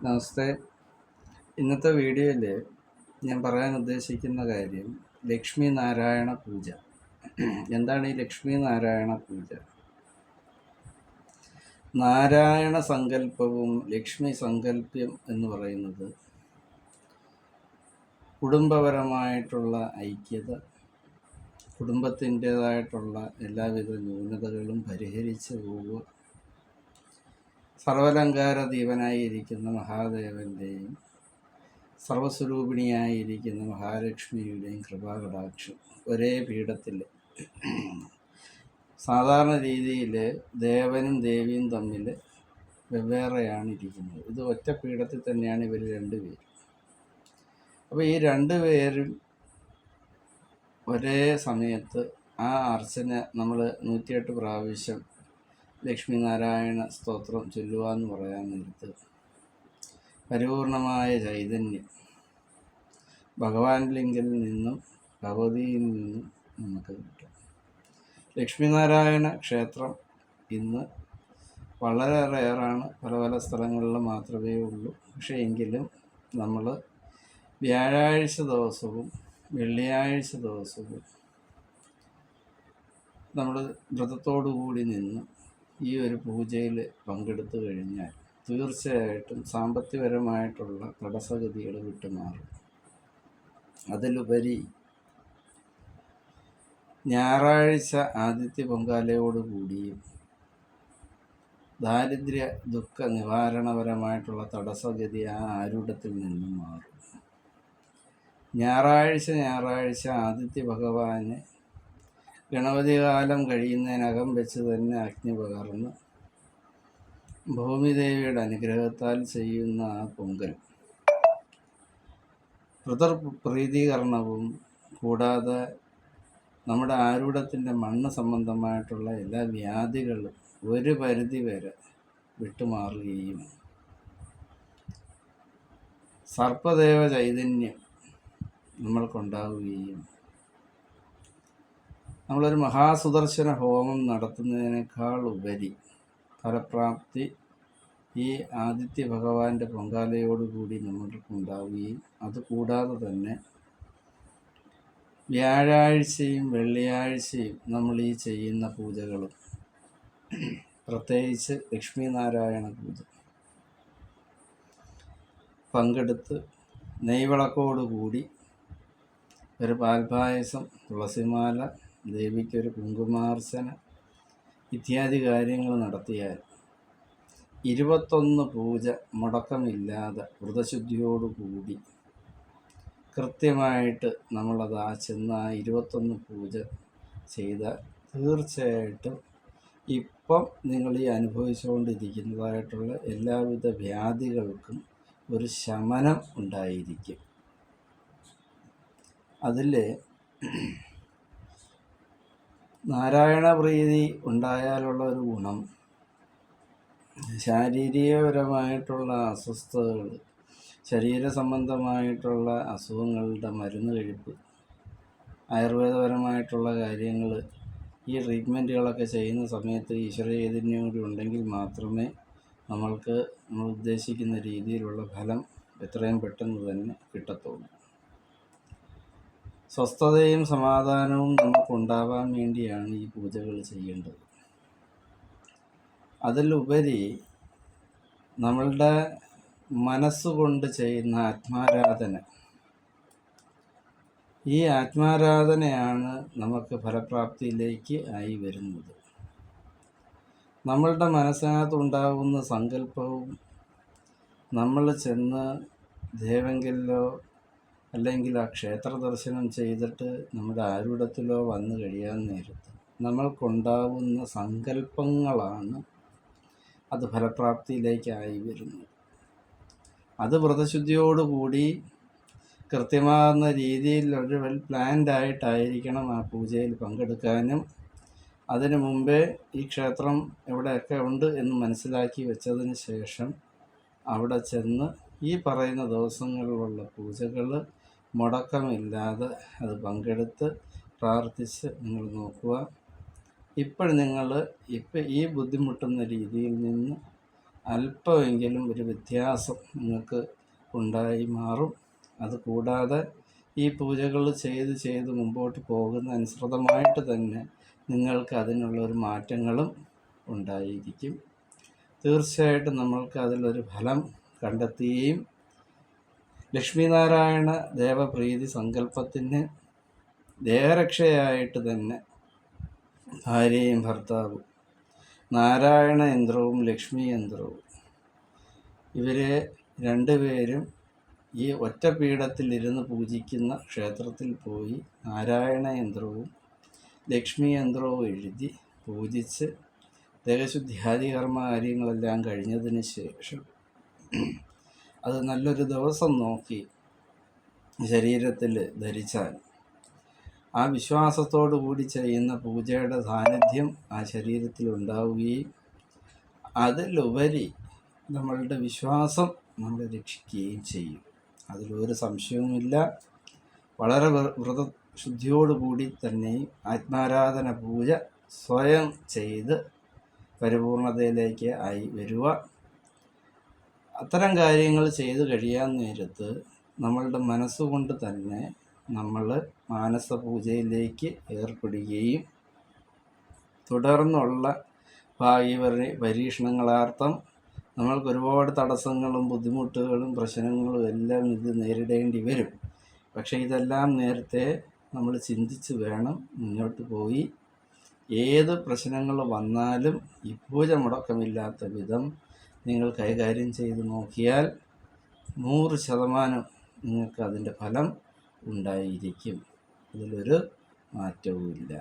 നമസ്തേ. ഇന്നത്തെ വീഡിയോയിൽ ഞാൻ പറയാൻ ഉദ്ദേശിക്കുന്ന കാര്യം ലക്ഷ്മി നാരായണ പൂജ. എന്താണ് ഈ ലക്ഷ്മി നാരായണ പൂജ? നാരായണ സങ്കല്പവും ലക്ഷ്മി സങ്കല്പ്യം എന്ന് പറയുന്നത് കുടുംബപരമായിട്ടുള്ള ഐക്യത, കുടുംബത്തിൻ്റേതായിട്ടുള്ള എല്ലാവിധ ന്യൂനതകളും പരിഹരിച്ച് പോവുക, സർവലങ്കാരദീപനായിരിക്കുന്ന മഹാദേവൻ്റെയും സർവസ്വരൂപിണിയായിരിക്കുന്ന മഹാലക്ഷ്മിയുടെയും കൃപാകടാക്ഷം ഒരേ പീഠത്തിൽ, സാധാരണ രീതിയിൽ ദേവനും ദേവിയും തമ്മിൽ വെവ്വേറെയാണ് ഇരിക്കുന്നത്. ഇത് ഒറ്റ പീഠത്തിൽ തന്നെയാണ് ഇവർ രണ്ടുപേരും. അപ്പോൾ ഈ രണ്ടുപേരും ഒരേ സമയത്ത് ആ അർച്ചന നമ്മൾ 108 പ്രാവശ്യം ലക്ഷ്മി നാരായണ സ്തോത്രം ചൊല്ലുക എന്ന് പറയാൻ നേരത്ത് പരിപൂർണമായ ചൈതന്യം ഭഗവാൻ ലിംഗിൽ നിന്നും ഭഗവതിയിൽ നിന്നും നമുക്ക് കിട്ടും. ലക്ഷ്മി നാരായണ ക്ഷേത്രം ഇന്ന് വളരെ റെയറാണ്, പല പല സ്ഥലങ്ങളിൽ മാത്രമേ ഉള്ളൂ. പക്ഷേ എങ്കിലും നമ്മൾ വ്യാഴാഴ്ച ദിവസവും വെള്ളിയാഴ്ച ദിവസവും നമ്മൾ വ്രതത്തോടു കൂടി നിന്ന് ഈ ഒരു പൂജയിൽ പങ്കെടുത്തു കഴിഞ്ഞാൽ തീർച്ചയായിട്ടും സാമ്പത്തികപരമായിട്ടുള്ള തടസ്സഗതികൾ വിട്ടുമാറും. അതിലുപരി ഞായറാഴ്ച ആദിത്യ പൊങ്കാലയോടുകൂടിയും ദാരിദ്ര്യ ദുഃഖ നിവാരണപരമായിട്ടുള്ള തടസ്സഗതി ആ ആരൂഢത്തിൽ നിന്നും മാറും. ഞായറാഴ്ച ആദിത്യ ഭഗവാന് ഗണപതി കാലം കഴിയുന്നതിനകം വെച്ച് തന്നെ അഗ്നി പകർന്ന് ഭൂമിദേവിയുടെ അനുഗ്രഹത്താൽ ചെയ്യുന്ന ആ പൊങ്കൽ പിതൃപ്രീതീകരണവും കൂടാതെ നമ്മുടെ ആരൂഢത്തിൻ്റെ മണ്ണ് സംബന്ധമായിട്ടുള്ള എല്ലാ വ്യാധികളും ഒരു പരിധി വരെ വിട്ടുമാറുകയും സർപ്പദേവ ചൈതന്യം നമ്മൾക്കുണ്ടാവുകയും നമ്മളൊരു മഹാസുദർശന ഹോമം നടത്തുന്നതിനേക്കാൾ ഉപരി ഫലപ്രാപ്തി ഈ ആദിത്യ ഭഗവാന്റെ പൊങ്കാലയോടുകൂടി നമ്മൾക്കുണ്ടാവുകയും അതുകൂടാതെ തന്നെ വ്യാഴാഴ്ചയും വെള്ളിയാഴ്ചയും നമ്മൾ ഈ ചെയ്യുന്ന പൂജകളും, പ്രത്യേകിച്ച് ലക്ഷ്മി നാരായണ പൂജ പങ്കെടുത്ത് നെയ്വിളക്കോടുകൂടി ഒരു പാൽപായസം, തുളസിമാല, ദേവിക്കൊരു കുങ്കുമാർച്ചന ഇത്യാദി കാര്യങ്ങൾ നടത്തിയാൽ 21 പൂജ മുടക്കമില്ലാതെ വ്രതശുദ്ധിയോടുകൂടി കൃത്യമായിട്ട് നമ്മളത് ചെന്ന് ആ 21 പൂജ ചെയ്താൽ തീർച്ചയായിട്ടും ഇപ്പം നിങ്ങൾ ഈ അനുഭവിച്ചുകൊണ്ടിരിക്കുന്നതായിട്ടുള്ള എല്ലാവിധ വ്യാധികൾക്കും ഒരു ശമനം ഉണ്ടായിരിക്കും. അതിൽ നാരായണ പ്രീതി ഉണ്ടായാലുള്ള ഒരു ഗുണം, ശാരീരികപരമായിട്ടുള്ള അസ്വസ്ഥതകൾ, ശരീര സംബന്ധമായിട്ടുള്ള അസുഖങ്ങളുടെ മരുന്ന് കഴിപ്പ്, ആയുർവേദപരമായിട്ടുള്ള കാര്യങ്ങൾ, ഈ ട്രീറ്റ്മെൻറ്റുകളൊക്കെ ചെയ്യുന്ന സമയത്ത് ഈശ്വര ചൈതന്യം കൂടി ഉണ്ടെങ്കിൽ മാത്രമേ നമ്മൾ ഉദ്ദേശിക്കുന്ന രീതിയിലുള്ള ഫലം എത്രയും പെട്ടെന്ന് തന്നെ കിട്ടത്തുള്ളൂ. സ്വസ്ഥതയും സമാധാനവും നമുക്കുണ്ടാവാൻ വേണ്ടിയാണ് ഈ പൂജകൾ ചെയ്യേണ്ടത്. അതിലുപരി നമ്മളുടെ മനസ്സുകൊണ്ട് ചെയ്യുന്ന ആത്മാരാധന, ഈ ആത്മാരാധനയാണ് നമുക്ക് ഫലപ്രാപ്തിയിലേക്ക് ആയി വരുന്നത്. നമ്മളുടെ മനസ്സിനകത്തുണ്ടാകുന്ന സങ്കല്പവും നമ്മൾ ചെന്ന് ദേവെങ്കിലോ അല്ലെങ്കിൽ ആ ക്ഷേത്ര ദർശനം ചെയ്തിട്ട് നമ്മുടെ ആരൂഢത്തിലോ വന്നു കഴിയാൻ നേരത്ത് നമ്മൾക്കുണ്ടാകുന്ന സങ്കല്പങ്ങളാണ് അത് ഫലപ്രാപ്തിയിലേക്കായി വരുന്നത്. അത് വ്രതശുദ്ധിയോടുകൂടി കൃത്യമാകുന്ന രീതിയിൽ ഒരു വെൽ പ്ലാൻഡ് ആയിട്ടായിരിക്കണം ആ പൂജയിൽ പങ്കെടുക്കാനും. അതിനു മുമ്പേ ഈ ക്ഷേത്രം എവിടെയൊക്കെ ഉണ്ട് എന്ന് മനസ്സിലാക്കി വെച്ചതിന് ശേഷം അവിടെ ചെന്ന് ഈ പറയുന്ന ദിവസങ്ങളിലുള്ള പൂജകൾ മുടക്കമില്ലാതെ അത് പങ്കെടുത്ത് പ്രാർത്ഥിച്ച് നിങ്ങൾ നോക്കുക. ഇപ്പോൾ ഈ ബുദ്ധിമുട്ടുന്ന രീതിയിൽ നിന്ന് അല്പമെങ്കിലും ഒരു വ്യത്യാസം നിങ്ങൾക്ക് ഉണ്ടായി മാറും. അതുകൂടാതെ ഈ പൂജകൾ ചെയ്ത് ചെയ്ത് മുമ്പോട്ട് പോകുന്ന അനുസൃതമായിട്ട് തന്നെ നിങ്ങൾക്ക് അതിനുള്ളൊരു മാറ്റങ്ങളും ഉണ്ടായിരിക്കും. തീർച്ചയായിട്ടും നമ്മൾക്ക് അതിലൊരു ഫലം കണ്ടെത്തുകയും ലക്ഷ്മീനാരായണ ദേവപ്രീതി സങ്കല്പത്തിന് ദേഹരക്ഷയായിട്ട് തന്നെ ഭാര്യയും ഭർത്താവും, നാരായണ യന്ത്രവും ലക്ഷ്മി യന്ത്രവും, ഇവരെ രണ്ടുപേരും ഈ ഒറ്റ പീഠത്തിലിരുന്ന് പൂജിക്കുന്ന ക്ഷേത്രത്തിൽ പോയി നാരായണ യന്ത്രവും ലക്ഷ്മി യന്ത്രവും എഴുതി പൂജിച്ച് ദേഹശുദ്ധ്യാദി കർമ്മ കാര്യങ്ങളെല്ലാം കഴിഞ്ഞതിന് ശേഷം അത് നല്ലൊരു ദിവസം നോക്കി ശരീരത്തിൽ ധരിച്ചാൽ ആ വിശ്വാസത്തോടു കൂടി ചെയ്യുന്ന പൂജയുടെ സാന്നിധ്യം ആ ശരീരത്തിൽ ഉണ്ടാവുകയും അതിലുപരി നമ്മളുടെ വിശ്വാസം നമ്മളെ രക്ഷിക്കുകയും ചെയ്യും. അതിലൊരു സംശയവുമില്ല. വളരെ വ്രതശുദ്ധിയോടുകൂടി തന്നെയും ആത്മാരാധന പൂജ സ്വയം ചെയ്ത് പരിപൂർണതയിലേക്ക് ആയി വരിക. അത്തരം കാര്യങ്ങൾ ചെയ്തു കഴിയാൻ നേരത്ത് നമ്മളുടെ മനസ്സുകൊണ്ട് തന്നെ നമ്മൾ മാനസ പൂജയിലേക്ക് ഏർപ്പെടുകയും തുടർന്നുള്ള ഭാവി പരീക്ഷണങ്ങളാർത്ഥം നമ്മൾക്ക് ഒരുപാട് തടസ്സങ്ങളും ബുദ്ധിമുട്ടുകളും പ്രശ്നങ്ങളും എല്ലാം ഇത് നേരിടേണ്ടി വരും. പക്ഷേ ഇതെല്ലാം നേരത്തെ നമ്മൾ ചിന്തിച്ച് വേണം മുന്നോട്ട് പോയി ഏത് പ്രശ്നങ്ങൾ വന്നാലും ഈ പൂജ മുടക്കമില്ലാത്ത വിധം നിങ്ങൾ കൈകാര്യം ചെയ്ത് നോക്കിയാൽ 100% നിങ്ങൾക്ക് അതിൻ്റെ ഫലം ഉണ്ടായിരിക്കും. അതിലൊരു മാറ്റവുമില്ല.